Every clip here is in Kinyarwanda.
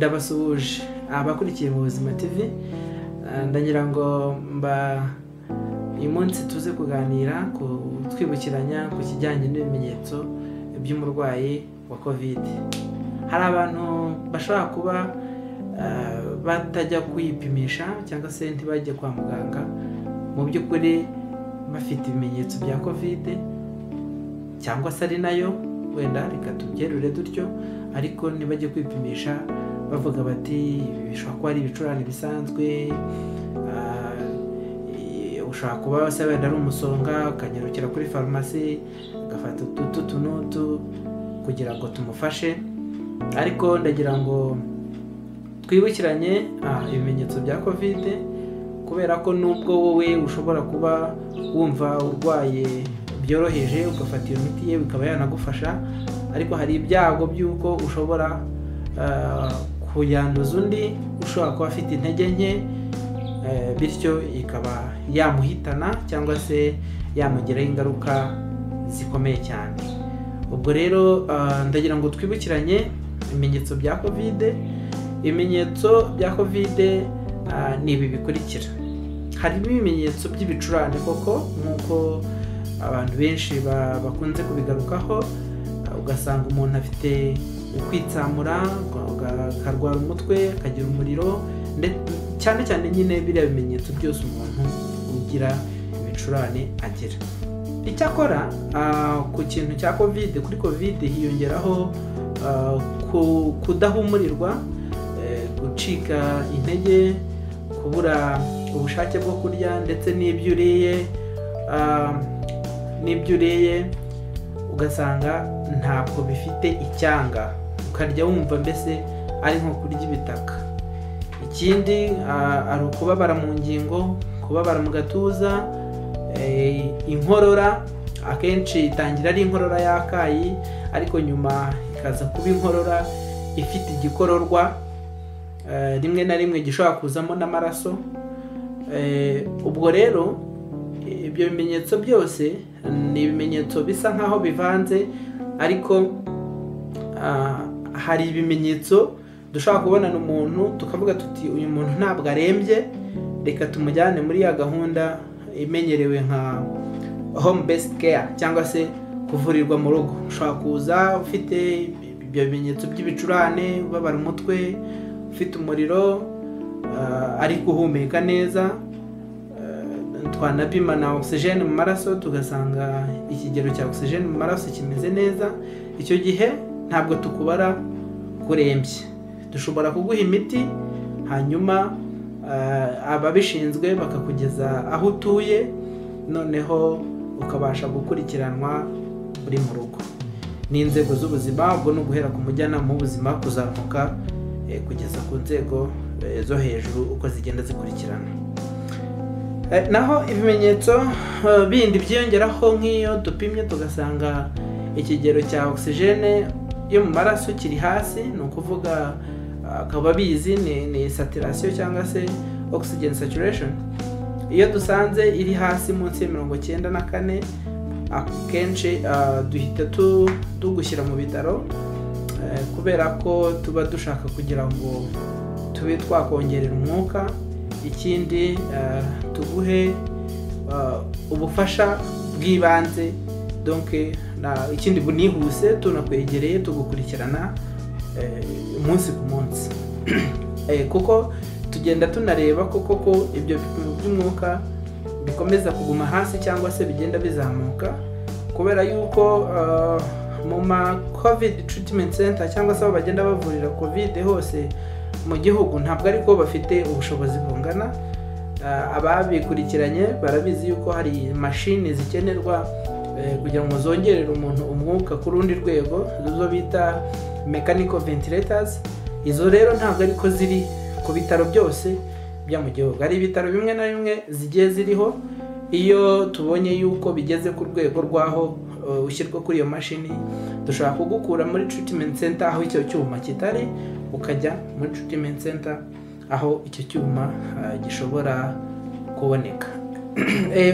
ndabasuhuje abakurikiye mu Buzima TV. Ndagira ngo uyu munsi tuze kuganira twibukiranya ku kijyanye n'ibimenyetso by'umurwayi wa COVID. Hari abantu bashobora kuba batajya kwipimisha cyangwa se ntibajye kwa muganga, mu by'ukuri bafite ibimenyetso bya COVID cyangwa se ari nayo, wenda reka tubyerure dutyo, ariko ntibajye kwipimisha bavuga bati bishobora kuba ari ibicurane bisanzwe. Ushobora kuba wese wenda ari umusonga, akanyarukira kuri farumasi agafata utu n'utu kugira ngo tumufashe. Ariko ndagira ngo twibukiranye ibimenyetso bya COVID, kubera ko nubwo wowe ushobora kuba wumva urwaye byoroheje ugafata iyo miti ye bikaba yanagufasha, ariko hari ibyago by'uko ushobora kuyanduza undi ushobora kuba afite intege nke, bityo ikaba yamuhitana cyangwa se yamugiraho ingaruka zikomeye cyane. Ubwo rero ndagira ngo twibukiranye ibimenyetso bya COVID. Ibimenyetso bya COVID ni ibi bikurikira. Harimo ibimenyetso by'ibicurane koko, nk'uko abantu benshi bakunze kubigarukaho, ugasanga umuntu afite ukwitsamura, akarwara umutwe, akagira umuriro, cyane cyane nyine biriya bimenyetso byose umuntu ugira ibicurane agira. Icyakora ku kintu cya COVID, kuri COVID hiyongeraho kudahumurirwa, gucika intege, kubura ubushake bwo kurya, ndetse n'ibyo uriye ugasanga ntabwo bifite icyanga, ukarya wumva mbese ari nko kurya ibitaka. Ikindi ari ukubabara mu ngingo, kubabara mu gatuza, inkorora. Akenshi itangira ari inkorora y'akayi, ariko nyuma ikaza kuba inkorora ifite igikororwa, rimwe na rimwe gishobora kuzamo n'amaraso. Ubwo rero ibyo bimenyetso byose ni ibimenyetso bisa nkaho bivanze, ariko hari ibimenyetso dushobora kubonana umuntu tukavuga tuti uyu muntu ntabwo arembye, reka tumujyane muri ya gahunda imenyerewe nka home based care cyangwa se kuvurirwa mu rugo. Ushobora kuza ufite ibyo bimenyetso by'ibicurane, ubabara umutwe, ufite umuriro, ari guhumeka neza, twanapima na oxygene mu maraso tugasanga ikigero cya oxygene mu maraso kimeze neza. Icyo gihe ntabwo tukubara kurembye, dushobora kuguha imiti, hanyuma ababishinzwe bakakugeza aho utuye, noneho ukabasha gukurikiranwa uri mu rugo n'inzego z'ubuzima. Ubwo ni uguhera ku mujyanama w'ubuzima kuzamuka kugeza ku nzego zo hejuru uko zigenda zikurikirana. Naho ibimenyetso bindi byiyongeraho, nk'iyo dupimye tugasanga ikigero cya oxygene yo mu maraso kiri hasi, ni ukuvuga akaba bizi ni saturation cyangwa se oxygen saturation. Iyo dusanze iri hasi munsi ya 94, akenshi duhita tugushyira mu bitaro, kubera ko tuba dushaka kugira ngo tube twakongerera umwuka. Ikindi tuguhe ubufasha bw'ibanze, donc ikindi bunihuse, tunakwegereye tugukurikirana umunsi ku munsi, kuko tugenda tunareba ko ibyo bipimo by'umwuka bikomeza kuguma hasi cyangwa se bigenda bizamuka, kubera yuko mu ma COVID treatment center cyangwa se aho bagenda bavurira COVID hose mu gihugu ntabwo ariko bafite ubushobozi bungana. Ababikurikiranye barabizi yuko hari mashini zikenerwa kugira ngo zongerere umuntu umwuka ku rundi rwego, zo bita mechanical ventilators. Izo rero ntabwo ariko ziri ku bitaro byose bya mu gihugu. Hari ibitaro bimwe na bimwe zigiye ziriho. Iyo tubonye yuko bigeze ku rwego rwaho ushyirwa kuri iyo mashini, dushobora kugukura muri treatment center aho icyo cyuma kitari, ukajya muri treatment center aho icyo cyuma gishobora kuboneka.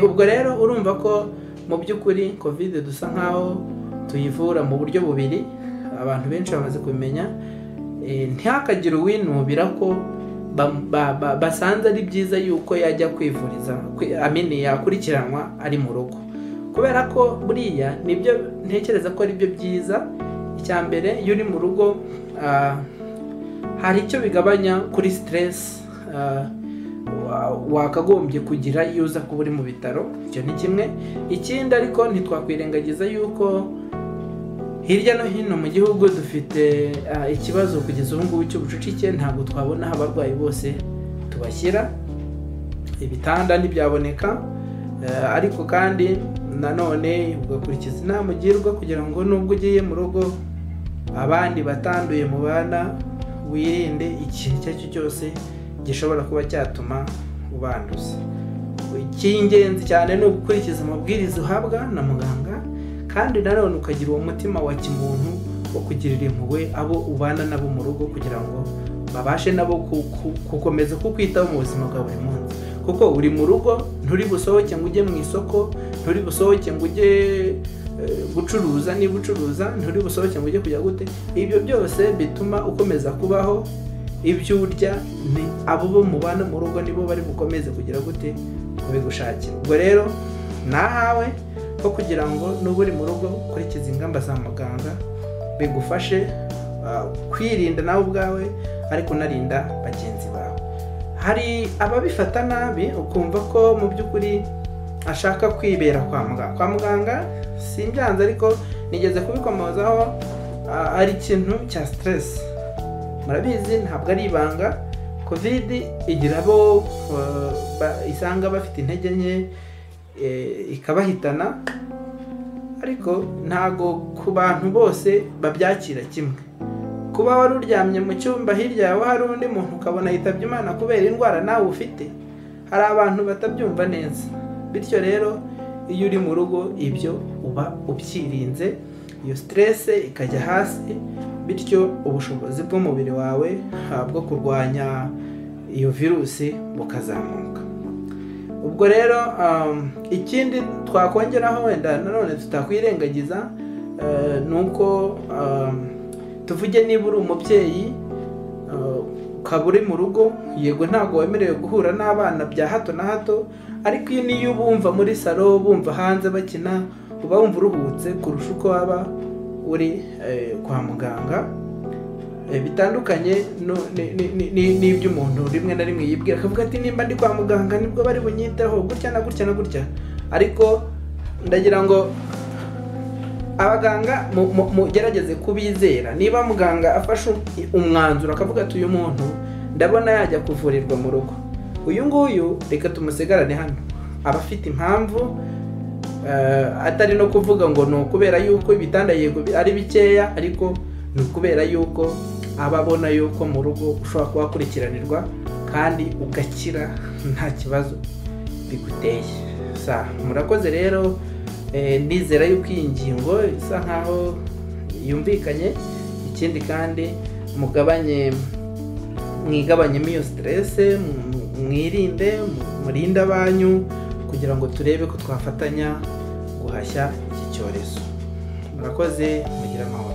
Ubwo rero urumva ko mu by'ukuri COVID dusa nkaho tuyivura mu buryo bubiri, abantu benshi bamaze kubimenya. ntihakagire uwinubira ko basanze ari byiza yuko yajya kwivuriza yakurikiranwa ari mu rugo, kubera ko buriya nibyo ntekereza ko ari byo byiza. Icya mbere, iyo uri mu rugo hari icyo bigabanya kuri stress wakagombye kugira iyo uza kuba uri mu bitaro. Icyo ni kimwe. Ikindi ariko ntitwakwirengagiza yuko hirya no hino mu gihugu dufite ikibazo kugeza ubu ngubu cy'ubucucike. Ntabwo twabona aho abarwayi bose tubashyira, ibitanda ntibyaboneka, ariko kandi nanone ugakurikiza inama ugirwa kugira ngo nubwo ugiye mu rugo abandi batanduye mu bana, wirinde ikintu icyo ari cyo cyose gishobora kuba cyatuma ubanduza. Icy'ingenzi cyane ni ugukurikiza amabwiriza uhabwa na muganga, kandi nanone ukagira uwo mutima wa kimuntu wo kugirira impuhwe abo ubana nabo mu rugo, kugira ngo babashe nabo gukomeza kukwitaho mu buzima bwa buri munsi. Kuko uri mu rugo, nturi busohoke ngo ujye mu isoko, nturi busohoke ngo ujye gucuruza, niba ucuruza nturi busohoke ngo ujye kujya gute. Ibyo byose bituma ukomeza kubaho, ibyo urya ni abo bo mubana mu rugo nibo bari bukomeze kugira gute kubigushakira. Ubwo rero nahawe ko kugira ngo nuba uri mu rugo ukurikiza ingamba za muganga, bigufashe kwirinda nawe ubwawe ariko unarinda bagenzi bawe. Hari ababifata nabi ukumva ko mu by'ukuri ashaka kwibera kwa muganga. Kwa muganga simbyanze, ariko nigeze kubikomozaho, ari ikintu cya stress. Murabizi ntabwo ari ibanga, covid igira abo isanga bafite intege nke ikabahitana, ariko ntago ku bantu bose babyakira kimwe. Kuba wari uryamye mu cyumba hirya yawe hari undi muntu ukabona yitabye Imana kubera indwara nawe ufite, hari abantu batabyumva neza. Bityo rero iyo uri mu rugo ibyo uba ubyirinze, iyo stress ikajya hasi, bityo ubushobozi bw'umubiri wawe bwo kurwanya iyo virusi bukazamuka. Ubwo rero ikindi twakongeraho wenda nanone tutakwirengagiza nuko tuvuge niba uri umubyeyi ukaba uri mu rugo, yego ntabwo wemerewe guhura n'abana bya hato na hato, ariko iyo niyo bumva muri salo, bumva hanze bakina, uba wumva uruhutse kurusha uko waba uri kwa muganga. Bitandukanye n'ibyo umuntu rimwe na rimwe yibwira, akavuga ati nimba ndi kwa muganga nibwo bari bunyiteho gutya na gutya na gutya. Ariko ndagira ngo abaganga mugerageze kubizera. Niba muganga afashe umwanzuro akavuga ati uyu muntu ndabona yajya kuvurirwa mu rugo, uyu nguyu reka tumusigarane hano, aba afite impamvu, atari no kuvuga ngo ni ukubera yuko ibitanda yego ari bikeya, ariko ni ukubera yuko aba abona yuko mu rugo ushobora kuhakurikiranirwa kandi ugakira nta kibazo biguteye. Murakoze rero, nizera yuko iyi ngingo isa nkaho yumvikanye. Ikindi kandi mwigabanyemo iyo stress, mwirinde, murinde abanyu, kugira ngo turebe ko twafatanya guhashya iki cyorezo. Murakoze, mugire amahoro.